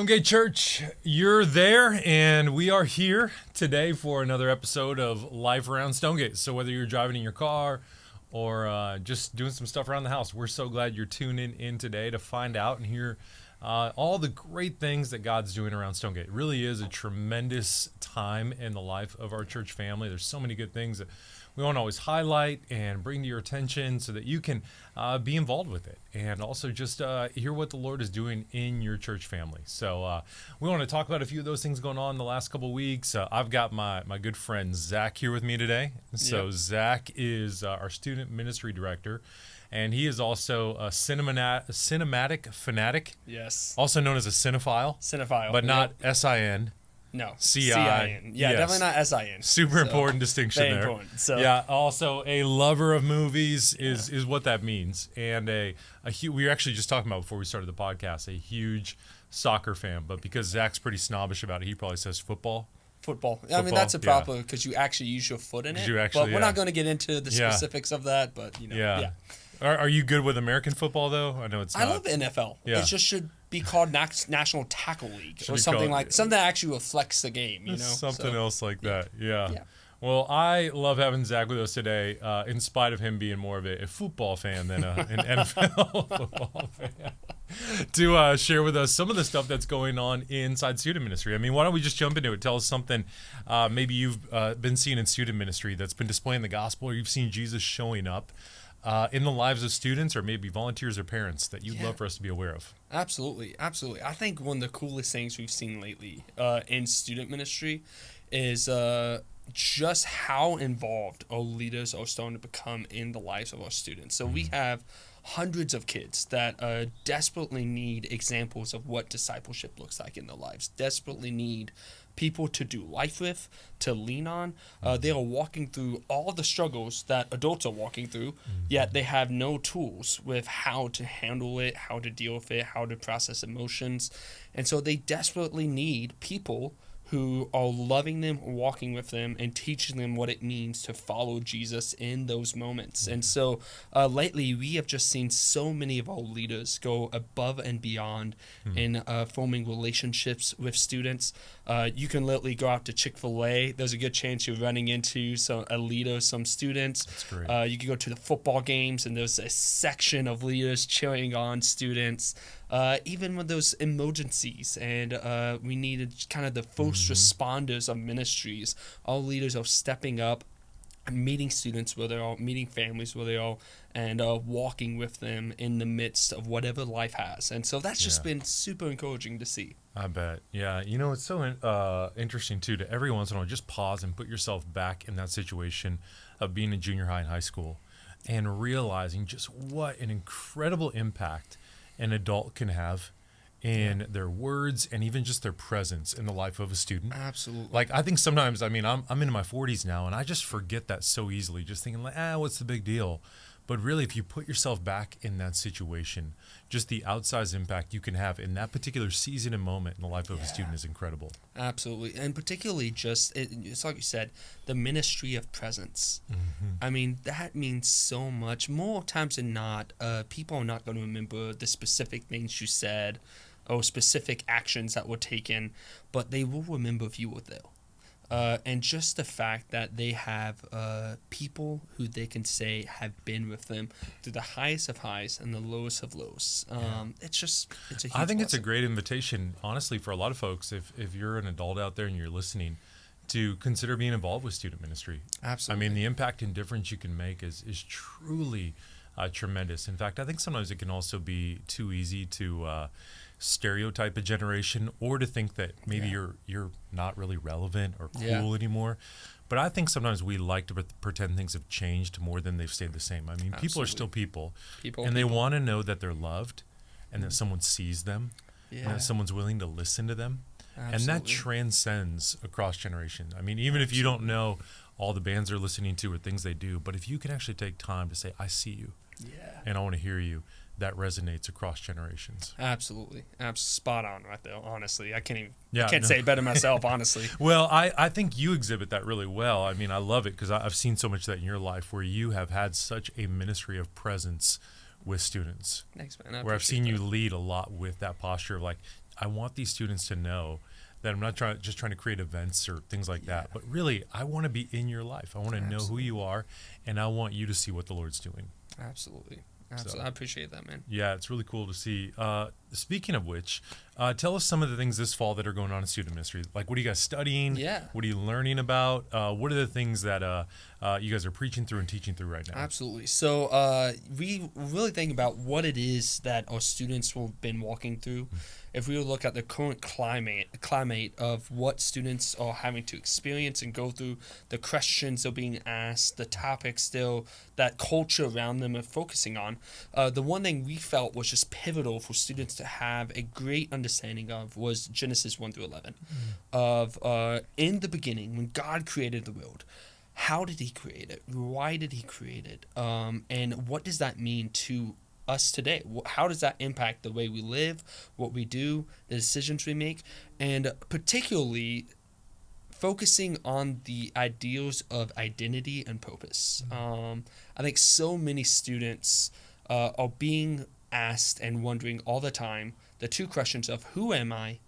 Stonegate Church, you're there, and we are here today for another episode of Life Around Stonegate. So whether you're driving in your car or just doing some stuff around the house, we're so glad you're tuning in today to find out and hear all the great things that God's doing around Stonegate. It really is a tremendous time in the life of our church family. There's so many good things that we want to always highlight and bring to your attention so that you can be involved with it and also just hear what the Lord is doing in your church family. So we want to talk about a few of those things going on the last couple of weeks. I've got my good friend Zach here with me today. So yep. Zach is our student ministry director, and he is also a cinematic fanatic. Yes. Also known as a cinephile. Cinephile. But not S-I-N. No. C-I-N. Yeah, yes. definitely not S-I-N. Super important distinction very there. Important. So. Yeah, also a lover of movies is what that means. And we were actually just talking about before we started the podcast, a huge soccer fan. But because Zach's pretty snobbish about it, he probably says football. Football. I mean, that's a problem because you actually use your foot in it. But we're not going to get into the specifics of that. But, yeah. Are you good with American football, though? I know it's not. I love NFL. Yeah. It just should be called National Tackle League or something something that actually reflects the game, Something else like that, yeah. Well, I love having Zach with us today, in spite of him being more of a football fan than an NFL football fan, to share with us some of the stuff that's going on inside student ministry. I mean, why don't we just jump into it? Tell us something maybe you've been seeing in student ministry that's been displaying the gospel, or you've seen Jesus showing up in the lives of students, or maybe volunteers or parents that you'd love for us to be aware of. Absolutely. I think one of the coolest things we've seen lately in student ministry is just how involved our leaders are starting to become in the lives of our students. So we have hundreds of kids that desperately need examples of what discipleship looks like in their lives, desperately need people to do life with, to lean on. They are walking through all the struggles that adults are walking through, yet they have no tools with how to handle it, how to deal with it, how to process emotions. And so they desperately need people who are loving them, walking with them, and teaching them what it means to follow Jesus in those moments. And so lately, we have just seen so many of our leaders go above and beyond in forming relationships with students. You can literally go out to Chick-fil-A. There's a good chance you're running into a leader, some students. That's great. You can go to the football games, and there's a section of leaders cheering on students. Even with those emergencies, and we needed kind of the first responders of ministries, all leaders are stepping up and meeting students where they are, meeting families where they are, and walking with them in the midst of whatever life has. And so that's just been super encouraging to see. I bet. Yeah. It's so interesting, too, to every once in a while just pause and put yourself back in that situation of being in junior high and high school and realizing just what an incredible impact an adult can have in their words and even just their presence in the life of a student. Absolutely. Like, I think sometimes, I'm into my 40s now, and I just forget that so easily, just thinking like, what's the big deal? But really, if you put yourself back in that situation, just the outsized impact you can have in that particular season and moment in the life of a student is incredible. Absolutely. And particularly it's like you said, the ministry of presence. I mean, that means so much. More times than not, people are not going to remember the specific things you said or specific actions that were taken, but they will remember if you were there. And just the fact that they have people who they can say have been with them through the highest of highs and the lowest of lows. It's a huge I think blessing. it's a great invitation, honestly, for a lot of folks, if you're an adult out there and you're listening, to consider being involved with student ministry. Absolutely. I mean, the impact and difference you can make is truly tremendous. In fact, I think sometimes it can also be too easy to stereotype a generation or to think that maybe you're not really relevant or cool anymore. But I think sometimes we like to pretend things have changed more than they've stayed the same. I mean, people are still people, and they want to know that they're loved and that someone sees them and that someone's willing to listen to them. Absolutely. And that transcends across generations. I mean, even if you don't know all the bands they're listening to or things they do, but if you can actually take time to say, I see you and I want to hear you, that resonates across generations. Absolutely. Spot on right there, honestly. I can't say it better myself, honestly. Well, I think you exhibit that really well. I mean, I love it because I've seen so much of that in your life where you have had such a ministry of presence with students. Thanks, man. Where I've seen you lead a lot with that posture of like, I want these students to know that I'm not just trying to create events or things like that, but really I want to be in your life. I want to know who you are, and I want you to see what the Lord's doing. Absolutely. So, I appreciate that, man. yeah, it's really cool to see. Speaking of which, tell us some of the things this fall that are going on in student ministry. Like, what are you guys studying? Yeah. What are you learning about? What are the things that you guys are preaching through and teaching through right now? Absolutely. So we really think about what it is that our students have been walking through. If we look at the current climate of what students are having to experience and go through, the questions they're being asked, the topics that culture around them are focusing on, the one thing we felt was just pivotal for students to have a great understanding of was Genesis 1 through 11. Of in the beginning, when God created the world, how did he create it? Why did he create it? And what does that mean to us today? How does that impact the way we live, what we do, the decisions we make, and particularly focusing on the ideals of identity and purpose. I think so many students are being asked and wondering all the time the two questions of who am I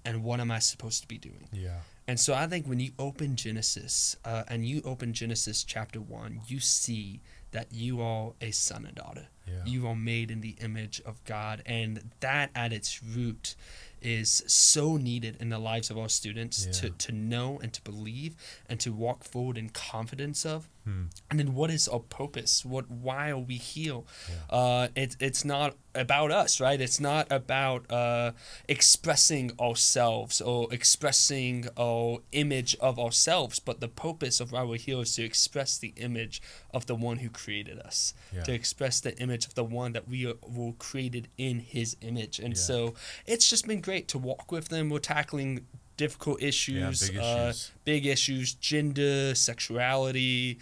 and what am I supposed to be doing? Yeah. And so I think when you open Genesis and you open Genesis chapter 1, you see that you are a son and daughter. Yeah. You are made in the image of God. And that at its root is so needed in the lives of our students to know and to believe and to walk forward in confidence of. And then what is our purpose? Why are we here? It's not about us, right? It's not about expressing ourselves or expressing our image of ourselves, but the purpose of why we're here is to express the image of the one who created us, to express the image of the one that we were created in his image. And so it's just been great to walk with them. We're tackling difficult issues, big issues, gender, sexuality,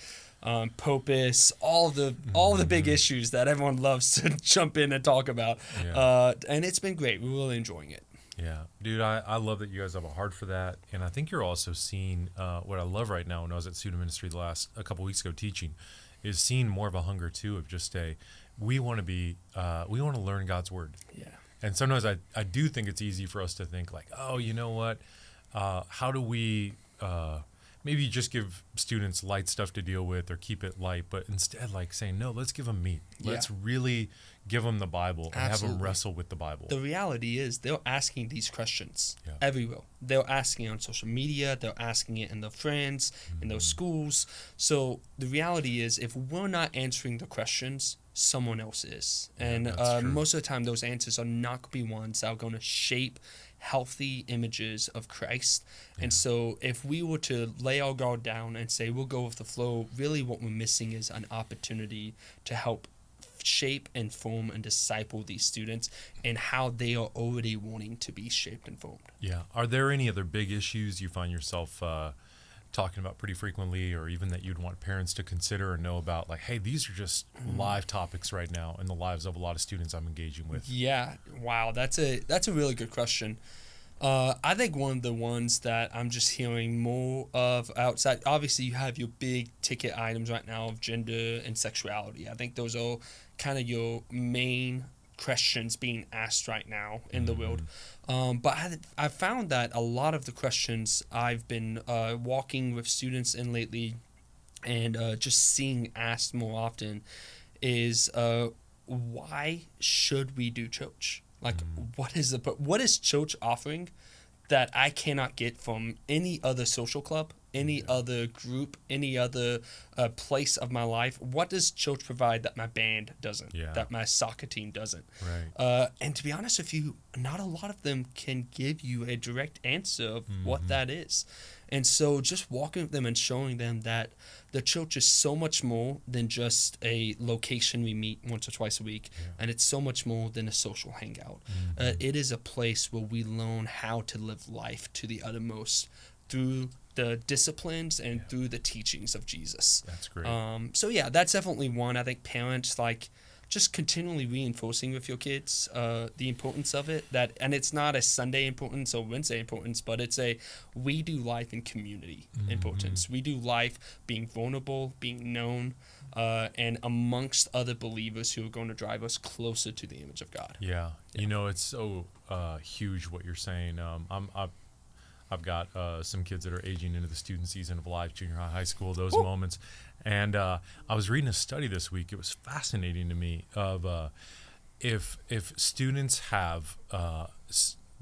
purpose, all the big issues that everyone loves to jump in and talk about. And it's been great. We're really enjoying it. Yeah, dude, I love that you guys have a heart for that. And I think you're also seeing what I love right now when I was at student ministry a couple weeks ago teaching is seeing more of a hunger too of just we want to learn God's word. Yeah. And sometimes I do think it's easy for us to think like, oh, you know what? How do we maybe just give students light stuff to deal with or keep it light, but instead like saying, no, let's give them meat. Let's really give them the Bible and have them wrestle with the Bible. The reality is they're asking these questions everywhere. They're asking it on social media. They're asking it in their friends, in their schools. So the reality is if we're not answering the questions, someone else is. And most of the time, those answers are not going to be ones that are going to shape healthy images of Christ. And so if we were to lay our guard down and say we'll go with the flow, really what we're missing is an opportunity to help shape and form and disciple these students and how they are already wanting to be shaped and formed. Yeah. Are there any other big issues you find yourself talking about pretty frequently, or even that you'd want parents to consider or know about, like, hey, these are just live topics right now in the lives of a lot of students I'm engaging with? Yeah, wow, that's a really good question. I think one of the ones that I'm just hearing more of outside, obviously you have your big ticket items right now of gender and sexuality. I think those are kind of your main questions being asked right now in the world. But I've found that a lot of the questions I've been walking with students in lately and just seeing asked more often is why should we do church? Like, what is church offering that I cannot get from any other social club, any other group, any other place of my life? What does church provide that my band doesn't, that my soccer team doesn't? Right. And to be honest with you, not a lot of them can give you a direct answer of what that is. And so just walking with them and showing them that the church is so much more than just a location we meet once or twice a week, and it's so much more than a social hangout. It is a place where we learn how to live life to the uttermost through the disciplines and through the teachings of Jesus. That's great. So yeah, that's definitely one. I think parents, like just continually reinforcing with your kids the importance of it. And it's not a Sunday importance or Wednesday importance, but it's a we do life in community importance. We do life being vulnerable, being known, and amongst other believers who are going to drive us closer to the image of God. Yeah. It's so huge what you're saying. I've got some kids that are aging into the student season of life, junior high, high school, those moments. And I was reading a study this week. It was fascinating to me of if students have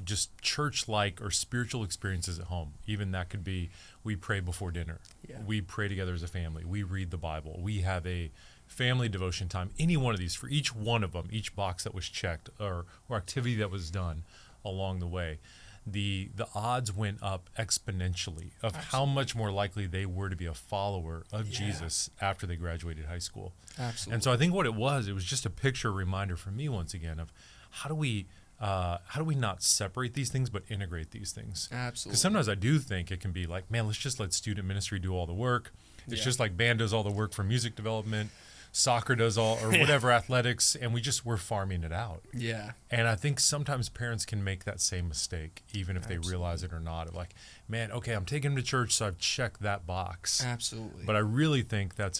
just church-like or spiritual experiences at home, even that could be we pray before dinner. Yeah. We pray together as a family. We read the Bible. We have a family devotion time. Any one of these, for each one of them, each box that was checked or activity that was done along the way, the odds went up exponentially of how much more likely they were to be a follower of Jesus after they graduated high school. Absolutely. And so I think what it was just a picture reminder for me once again of how do we not separate these things but integrate these things? Absolutely. Because sometimes I do think it can be like, man, let's just let student ministry do all the work. It's just like band does all the work for music development. Soccer does all, or whatever, athletics, and we're farming it out. Yeah. And I think sometimes parents can make that same mistake, even if they realize it or not. Of like, man, okay, I'm taking them to church, so I've checked that box. Absolutely. But I really think that's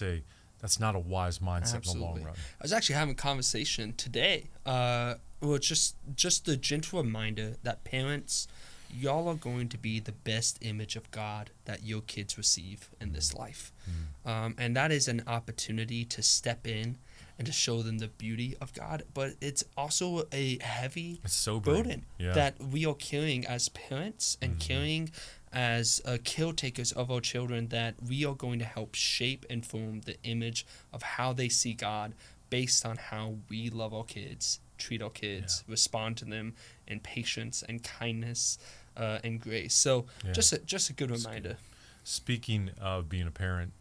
not a wise mindset in the long run. I was actually having a conversation today. Just the gentle reminder that parents, y'all are going to be the best image of God that your kids receive in this life. And that is an opportunity to step in and to show them the beauty of God. But it's also a heavy burden that we are carrying as parents and carrying as caretakers of our children, that we are going to help shape and form the image of how they see God based on how we love our kids, treat our kids, respond to them in patience and kindness and grace. So just a good reminder. Speaking of being a parent,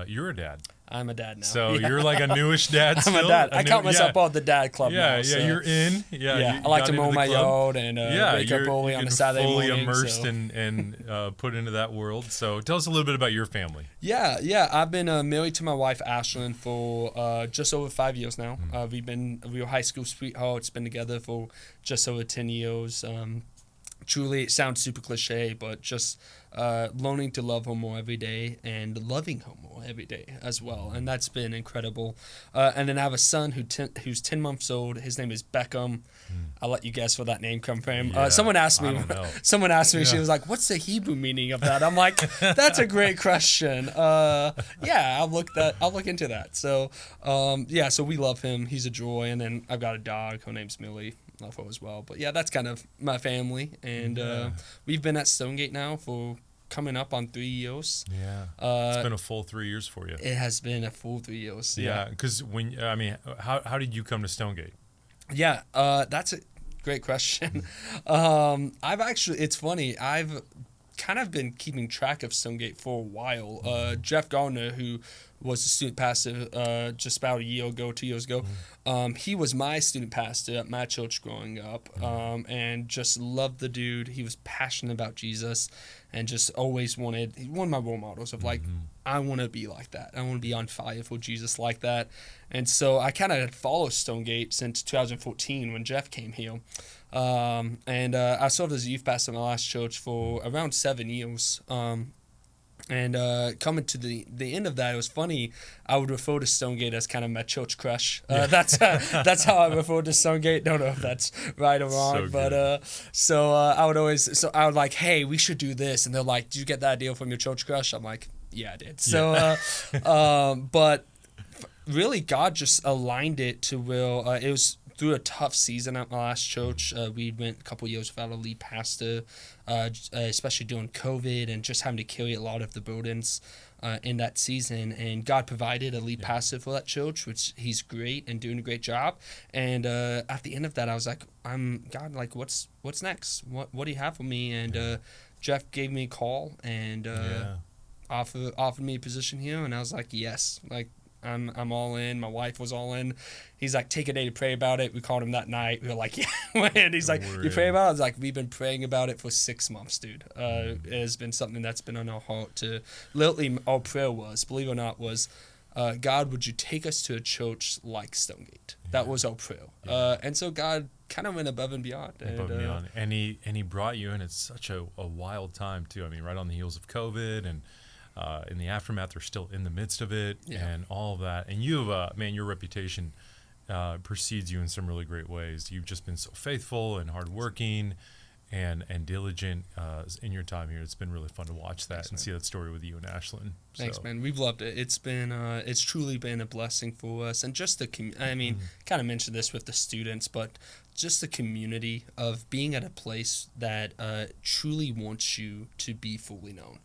you're a dad. I'm a dad now. So you're like a newish dad still? I'm a dad. I count myself on the dad club now. Yeah, you're in. I like to mow my yard and wake up early on a Saturday morning. Fully immersed and put into that world. So tell us a little bit about your family. Yeah. I've been married to my wife, Ashlyn, for just over 5 years now. We were high school sweethearts, been together for just over 10 years. Truly, it sounds super cliche, but just learning to love her more every day and loving her more every day as well. And that's been incredible. And then I have a son who's 10 months old. His name is Beckham. I'll let you guess where that name come from. Someone asked me, she was like, what's the Hebrew meaning of that? I'm like, that's a great question. I'll look into that. So, so we love him. He's a joy. And then I've got a dog. Her name's Millie. Love her as well. But yeah, that's kind of my family. And we've been at Stonegate now for coming up on 3 years. Yeah. It's been a full 3 years for you. It has been a full 3 years. Yeah. Because how did you come to Stonegate? Yeah. That's a great question. It's funny. I've kind of been keeping track of Stonegate for a while. Jeff Gardner, who was a student pastor just about 2 years ago. He was my student pastor at my church growing up, and just loved the dude. He was passionate about Jesus and just always one of my role models of like, I want to be like that. I want to be on fire for Jesus like that. And so I kind of had followed Stonegate since 2014 when Jeff came here. I served as a youth pastor in my last church for around 7 years. And coming to the end of that, it was funny. I would refer to Stonegate as kind of my church crush. That's how I refer to Stonegate. Don't know if that's right or wrong, I would like, hey, we should do this, and they're like, did you get that idea from your church crush? I'm like, yeah, I did. So, but really, God just aligned it to where it was. Through a tough season at my last church, we went a couple years without a lead pastor, especially during COVID and just having to carry a lot of the burdens in that season. And God provided a lead pastor for that church, which he's great and doing a great job. And at the end of that, I was like, God, like, what's next? What do you have for me? And Jeff gave me a call and offered me a position here, and I was like, yes, like. I'm all in. My wife was all in. He's like, take a day to pray about it. We called him that night. We were like, yeah. And he's like, you pray about it? I was like, we've been praying about it for 6 months, dude. It has been something that's been on our heart to literally our prayer was, believe it or not, was God, would you take us to a church like Stonegate? That was our prayer. And so God kind of went above and beyond. And he brought you in at such a wild time too. I mean, right on the heels of COVID, and in the aftermath, they're still in the midst of it, and all of that. And you've, man, your reputation precedes you in some really great ways. You've just been so faithful and hardworking and diligent in your time here. It's been really fun to watch that and see that story with you and Ashlyn. Thanks, man. We've loved it. It's truly been a blessing for us. And just kind of mentioned this with the students, but just the community of being at a place that truly wants you to be fully known.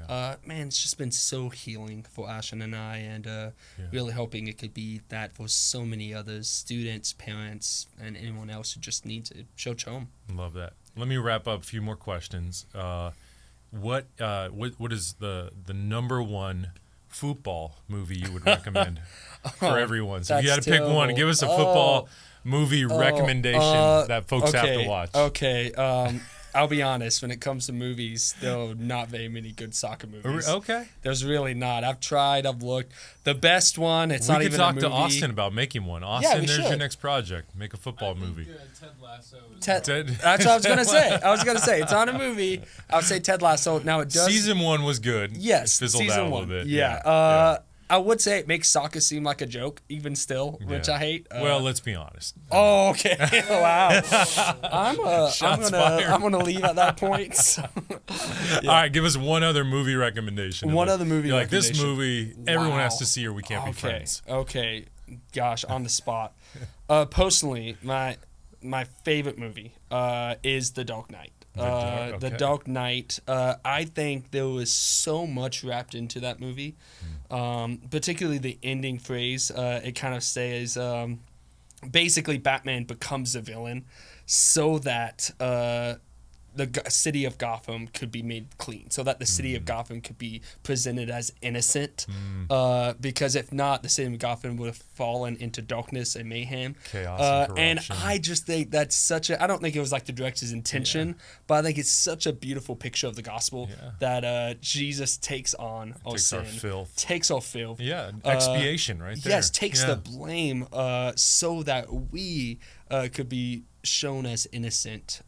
Man, it's just been so healing for Ashlyn and I, and really hoping it could be that for so many others, students, parents, and anyone else who just need to church home. Love that. Let me wrap up a few more questions. What is the number one football movie you would recommend for everyone? So if you had to pick one, give us a football movie recommendation that folks have to watch. Okay. I'll be honest, when it comes to movies, there are not very many good soccer movies. Okay. There's really not. I've tried, I've looked. The best one, it's not even a movie. We could talk to Austin about making one. Austin, there's your next project. Make a football movie. Ted Lasso. That's what I was going to say. It's on a movie. I would say Ted Lasso. Now it does. Season 1 was good. Yes. It fizzled season out a 1. little bit. Yeah. I would say it makes soccer seem like a joke, even still, which I hate. Well, let's be honest. Oh, okay. Wow. I'm gonna leave at that point. So. All right, give us one other movie recommendation. One other movie You're recommendation. Like, this movie, everyone has to see or we can't be friends. Okay. Gosh, on the spot. Personally, my favorite movie is The Dark Knight. The Dark Knight. I think there was so much wrapped into that movie, particularly the ending phrase. It kind of says, basically, Batman becomes a villain so that the city of Gotham could be made clean, so that the city of Gotham could be presented as innocent. Because if not, the city of Gotham would have fallen into darkness and mayhem. Chaos and corruption. And I just think that's such a... I don't think it was like the director's intention, but I think it's such a beautiful picture of the gospel that Jesus takes on our sin. Takes our filth. Yeah, expiation right there. Yes, takes the blame so that we could be shown as innocent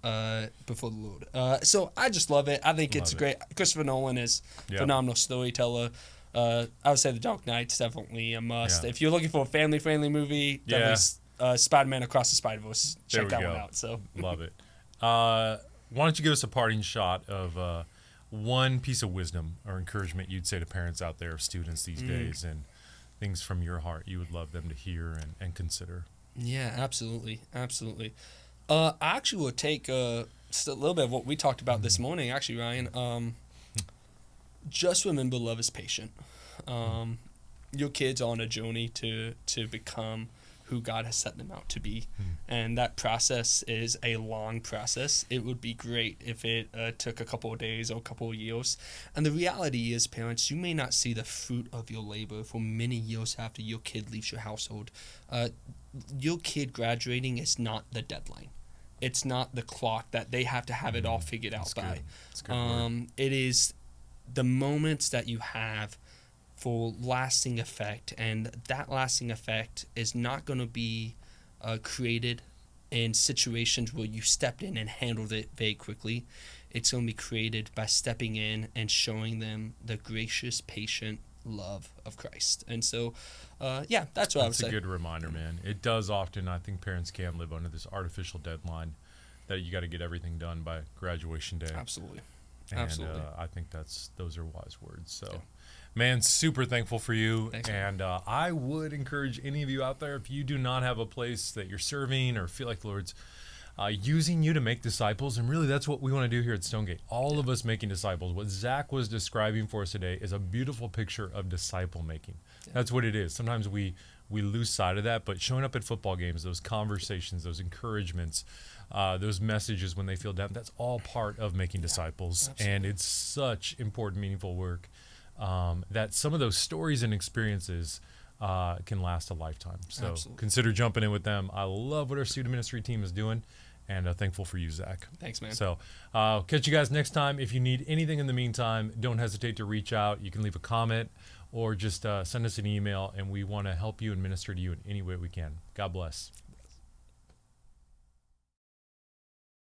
before the Lord. So I just love it. I think it's great. Christopher Nolan is a phenomenal storyteller. I would say The Dark Knight's definitely a must. If you're looking for a family-friendly movie, definitely Spider-Man Across the Spider-Verse. Check that one out. So love it. Why don't you give us a parting shot of one piece of wisdom or encouragement you'd say to parents out there, students these days, and things from your heart you would love them to hear and consider? Yeah, absolutely. I actually would take just a little bit of what we talked about this morning, actually, Ryan. Just remember, love is patient. Your kids are on a journey to become who God has set them out to be. And that process is a long process. It would be great if it took a couple of days or a couple of years. And the reality is, parents, you may not see the fruit of your labor for many years after your kid leaves your household. Your kid graduating is not the deadline. It's not the clock that they have to have it all figured out by. That's good. It is the moments that you have for lasting effect, and that lasting effect is not going to be created in situations where you stepped in and handled it very quickly. It's going to be created by stepping in and showing them the gracious, patient love of Christ. And so, that's what I would say. That's a good reminder, man. It does often, I think parents can live under this artificial deadline that you got to get everything done by graduation day. Absolutely. And, Absolutely. I think those are wise words. So, man, super thankful for you. Thanks, and I would encourage any of you out there, if you do not have a place that you're serving or feel like the Lord's using you to make disciples, and really that's what we want to do here at Stonegate. All of us making disciples. What Zach was describing for us today is a beautiful picture of disciple making. That's what it is. Sometimes we lose sight of that, but showing up at football games, those conversations, those encouragements, those messages when they feel down, that's all part of making disciples. Absolutely. And it's such important, meaningful work that some of those stories and experiences can last a lifetime. So consider jumping in with them. I love what our student ministry team is doing, and thankful for you, Zach. Thanks, man. So catch you guys next time. If you need anything in the meantime, don't hesitate to reach out. You can leave a comment or just send us an email, and we want to help you and minister to you in any way we can. God bless.